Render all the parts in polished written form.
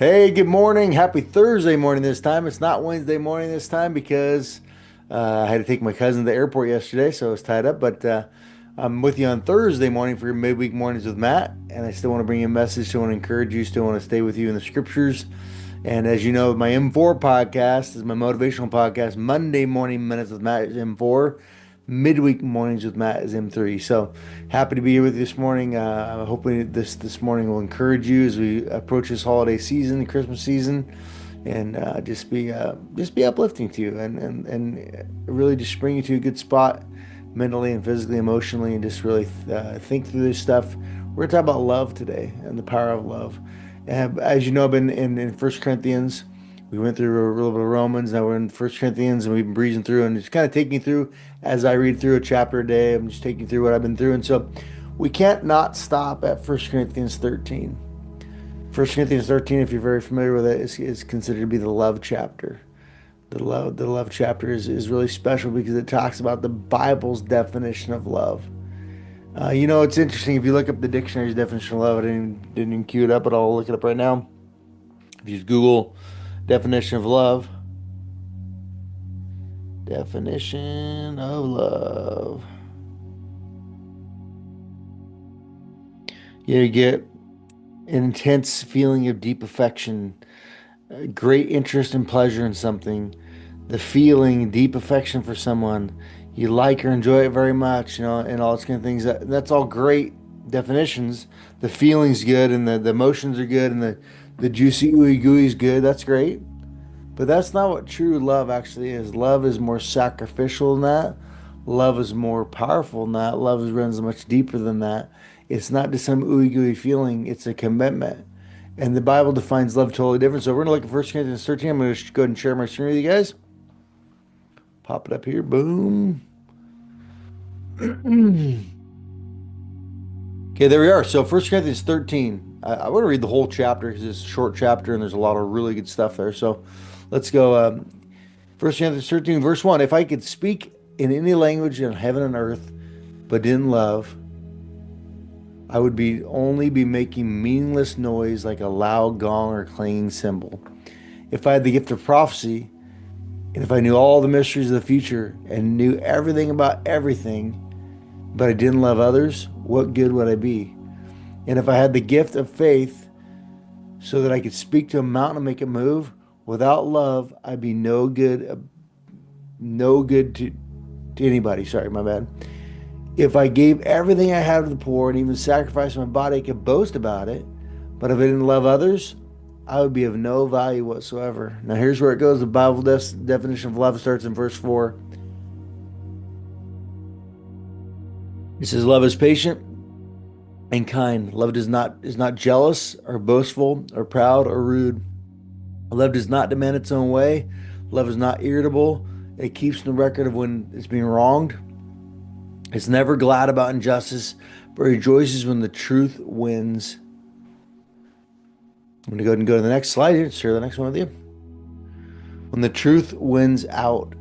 Hey, good morning. Happy Thursday morning this time. It's not Wednesday morning this time because I had to take my cousin to the airport yesterday, so I was tied up. But I'm with you on Thursday morning for your midweek mornings with Matt, and I still want to bring you a message. Still want to encourage you. Still want to stay with you in the scriptures. And as you know, my M4 podcast is my motivational podcast. Monday morning minutes with Matt is M4. Midweek mornings with Matt is M3. So happy to be here with you this morning. Hoping this morning will encourage you as we approach this holiday season, Christmas season, and just be uplifting to you and really just bring you to a good spot mentally and physically, emotionally, and just really think through this stuff. We're gonna talk about love today and the power of love. And as you know, I've been in 1 Corinthians. We went through a little bit of Romans. Now we're in 1 Corinthians, and we've been breezing through and just kind of taking through as I read through a chapter a day. I'm just taking through what I've been through. And so we can't not stop at 1 Corinthians 13. 1 Corinthians 13, if you're very familiar with it, is considered to be the love chapter. The love chapter is really special because it talks about the Bible's definition of love. It's interesting. If you look up the dictionary's definition of love, I didn't even queue it up, but I'll look it up right now. If you just Google definition of love, definition of love, you get an intense feeling of deep affection, great interest and pleasure in something, the feeling, deep affection for someone. You like or enjoy it very much, and all those kind of things. That's all great definitions. The feeling's good, and the emotions are good, and the juicy ooey gooey is good. That's great. But that's not what true love actually is. Love is more sacrificial than that. Love is more powerful than that. Love runs much deeper than that. It's not just some ooey gooey feeling, it's a commitment. And the Bible defines love totally different. So we're going to look at 1 Corinthians 13. I'm going to go ahead and share my screen with you guys. Pop it up here. Boom. Okay, there we are. So 1 Corinthians 13. I want to read the whole chapter because it's a short chapter and there's a lot of really good stuff there. So let's go. 1 Corinthians 13, verse 1. If I could speak in any language in heaven and earth, but didn't love, I would only be making meaningless noise like a loud gong or clanging cymbal. If I had the gift of prophecy, and if I knew all the mysteries of the future and knew everything about everything, but I didn't love others, what good would I be? And if I had the gift of faith so that I could speak to a mountain and make it move, without love, I'd be no good to anybody. Sorry, my bad. If I gave everything I had to the poor and even sacrificed my body, I could boast about it. But if I didn't love others, I would be of no value whatsoever. Now, here's where it goes. The Bible definition of love starts in verse 4. It says, love is patient and kind. Love is not jealous or boastful or proud or rude. Love does not demand its own way. Love is not irritable. It keeps no record of when it's being wronged. It's never glad about injustice, but rejoices when the truth wins. I'm going to go ahead and go to the next slide here. Share the next one with you. When the truth wins out.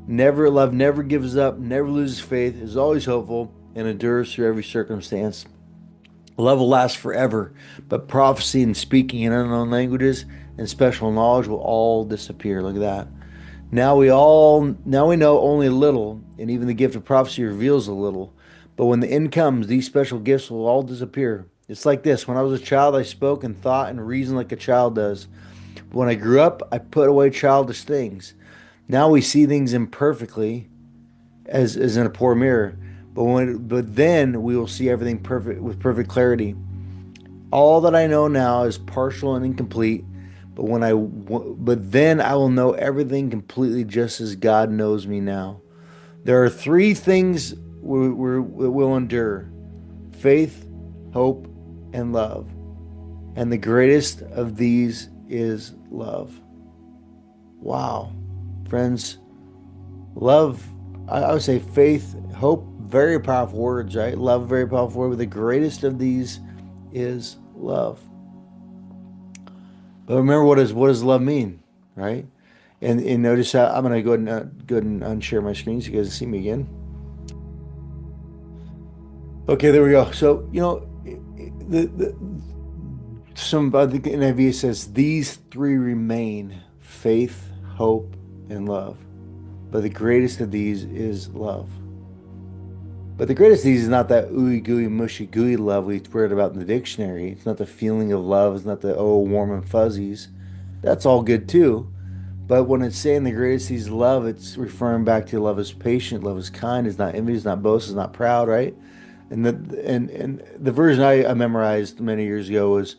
Love never gives up, never loses faith, is always hopeful, and endures through every circumstance. Love will last forever, but prophecy and speaking in unknown languages and special knowledge will all disappear. Look at that. Now we know only a little, and even the gift of prophecy reveals a little. But when the end comes, these special gifts will all disappear. It's like this. When I was a child, I spoke and thought and reasoned like a child does. But when I grew up, I put away childish things. Now we see things imperfectly, as in a poor mirror. But then we will see everything perfect with perfect clarity. All that I know now is partial and incomplete, but then I will know everything completely just as God knows me now. There are three things we will endure: faith, hope, and love. And the greatest of these is love. Wow. Friends, love, I would say faith, hope, very powerful words, right? Love, very powerful word, but the greatest of these is love. But remember, what does love mean, right? And notice how I'm going to go ahead and unshare my screen so you guys can see me again. Okay, there we go. So the I think the NIV says these three remain: faith, hope, and love. But the greatest of these is love. But the greatest of these is not that ooey gooey, mushy gooey love we read about in the dictionary. It's not the feeling of love. It's not the oh warm and fuzzies. That's all good too. But when it's saying the greatest is love, it's referring back to love is patient, love is kind, is not envious, is not boast, is not proud, right? And the version I memorized many years ago was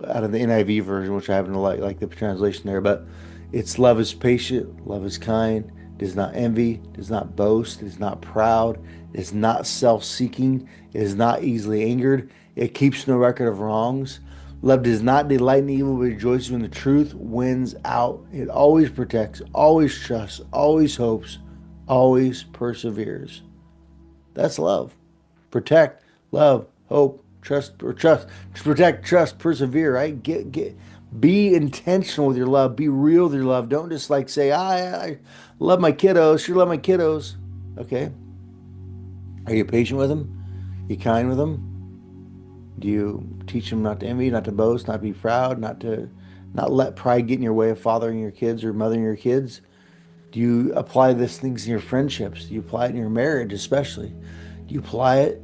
out of the NIV version, which I happen to like the translation there. But it's love is patient, love is kind, does not envy, does not boast, is not proud, is not self-seeking, is not easily angered. It keeps no record of wrongs. Love does not delight in evil, but rejoices when the truth wins out. It always protects, always trusts, always hopes, always perseveres. That's love. Protect, love, hope, trust, protect, trust, persevere, right? Be intentional with your love. Be real with your love. Don't just like say, I love my kiddos, sure love my kiddos. Okay. Are you patient with them? You kind with them? Do you teach them not to envy, not to boast, not to be proud, not let pride get in your way of fathering your kids or mothering your kids? Do you apply these things in your friendships? Do you apply it in your marriage, especially? Do you apply it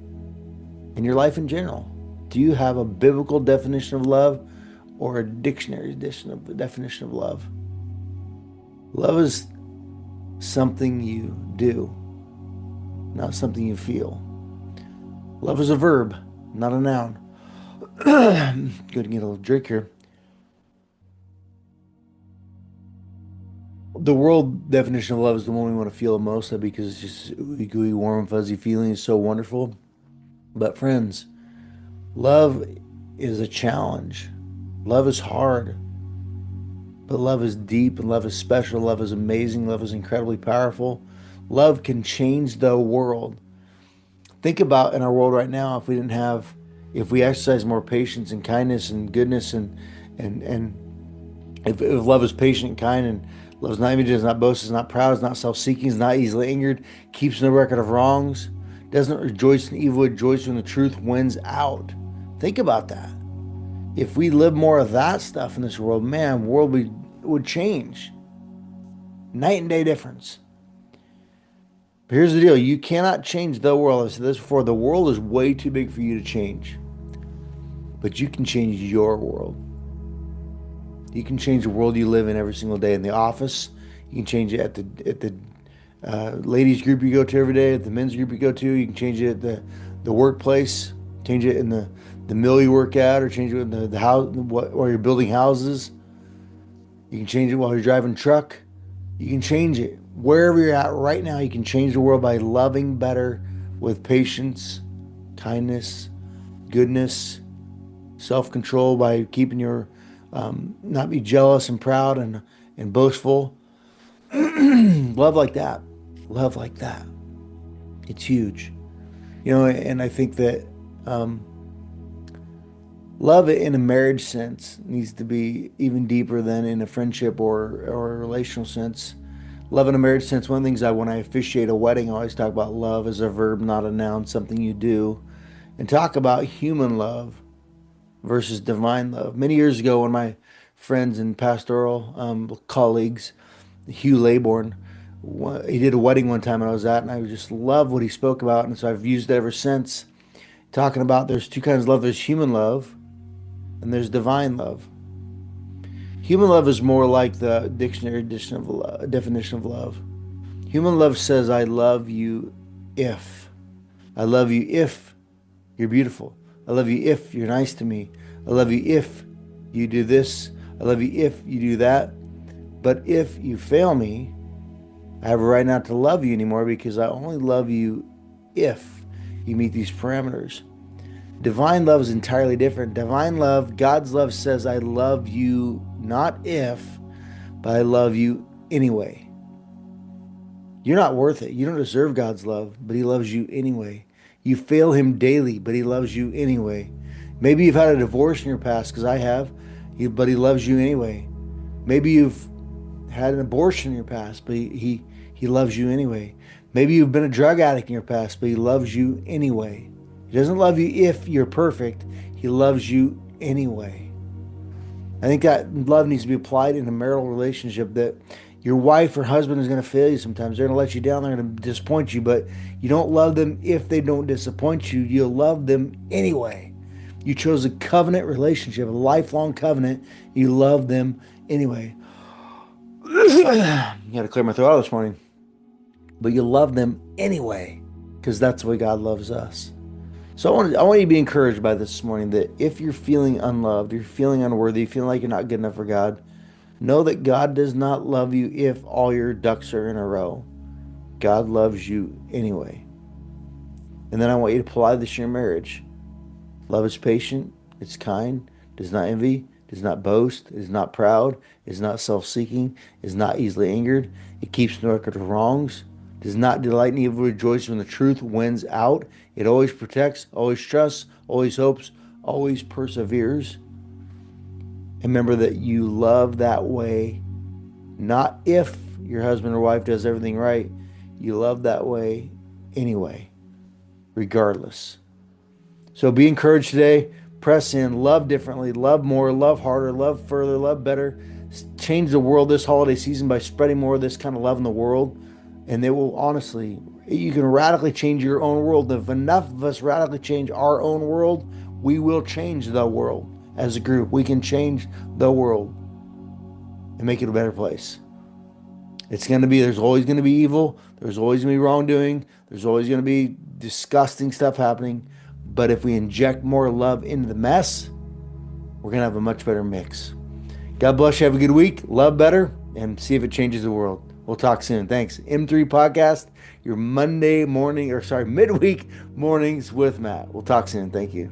in your life in general? Do you have a biblical definition of love or a dictionary definition of love? Love is something you do, not something you feel. Love is a verb, not a noun. Going to get a little drink here. The world definition of love is the one we want to feel the most of because it's just ooey gooey, warm and fuzzy feeling. It's so wonderful. But friends, love is a challenge. Love is hard. But love is deep and love is special. Love is amazing. Love is incredibly powerful. Love can change the world. Think about in our world right now if we exercise more patience and kindness and goodness and if love is patient and kind and loves not envy, is not boast, is not proud, is not self-seeking, is not easily angered, keeps no record of wrongs, doesn't rejoice in evil, rejoice when the truth wins out. Think about that. If we live more of that stuff in this world, man, the world would change. Night and day difference. But here's the deal. You cannot change the world. I've said this before. The world is way too big for you to change. But you can change your world. You can change the world you live in every single day. In the office, you can change it at the ladies group you go to every day, at the men's group you go to. You can change it at the workplace. Change it in the mill you work at, or change it in the house while you're building houses. You can change it while you're driving a truck. You can change it wherever you're at right now. You can change the world by loving better with patience, kindness, goodness, self-control, by keeping your not be jealous and proud and boastful. Love like that. Love like that. It's huge. And I think that love in a marriage sense needs to be even deeper than in a friendship or a relational sense. Love in a marriage sense, one of the things when I officiate a wedding, I always talk about love as a verb, not a noun, something you do, and talk about human love versus divine love. Many years ago, one of my friends and pastoral colleagues, Hugh Laybourne, he did a wedding one time and I was at, and I just love what he spoke about, and so I've used it ever since, talking about there's two kinds of love. There's human love and there's divine love. Human love is more like the dictionary definition of love. Human love says, I love you if. I love you if you're beautiful. I love you if you're nice to me. I love you if you do this. I love you if you do that. But if you fail me, I have a right not to love you anymore, because I only love you if you meet these parameters. Divine love is entirely different. Divine love, God's love, says, I love you not if, but I love you anyway. You're not worth it. You don't deserve God's love, but he loves you anyway. You fail him daily, but he loves you anyway. Maybe you've had a divorce in your past, because I have, but he loves you anyway. Maybe you've had an abortion in your past, but he loves you anyway. Maybe you've been a drug addict in your past, but he loves you anyway. He doesn't love you if you're perfect. He loves you anyway. I think that love needs to be applied in a marital relationship, that your wife or husband is going to fail you sometimes. They're going to let you down. They're going to disappoint you, but you don't love them if they don't disappoint you. You'll love them anyway. You chose a covenant relationship, a lifelong covenant. You love them anyway. You got to clear my throat out this morning. But you love them anyway because that's the way God loves us. So I want you to be encouraged by this morning, that if you're feeling unloved, you're feeling unworthy, you feel like you're not good enough for God, know that God does not love you if all your ducks are in a row. God loves you anyway. And then I want you to apply this in your marriage. Love is patient, it's kind, does not envy, does not boast, is not proud, is not self-seeking, is not easily angered, it keeps no record of wrongs, does not delight in evil, rejoices when the truth wins out, it always protects, always trusts, always hopes, always perseveres. And remember that you love that way, not if your husband or wife does everything right. You love that way anyway, regardless. So be encouraged today. Press in, love differently, love more, love harder, love further, love better. Change the world this holiday season by spreading more of this kind of love in the world. And it will, honestly, you can radically change your own world. If enough of us radically change our own world, we will change the world. As a group, we can change the world and make it a better place. There's always going to be evil. There's always going to be wrongdoing. There's always going to be disgusting stuff happening. But if we inject more love into the mess, we're going to have a much better mix. God bless you. Have a good week. Love better and see if it changes the world. We'll talk soon. Thanks. M3 Podcast, your midweek mornings with Matt. We'll talk soon. Thank you.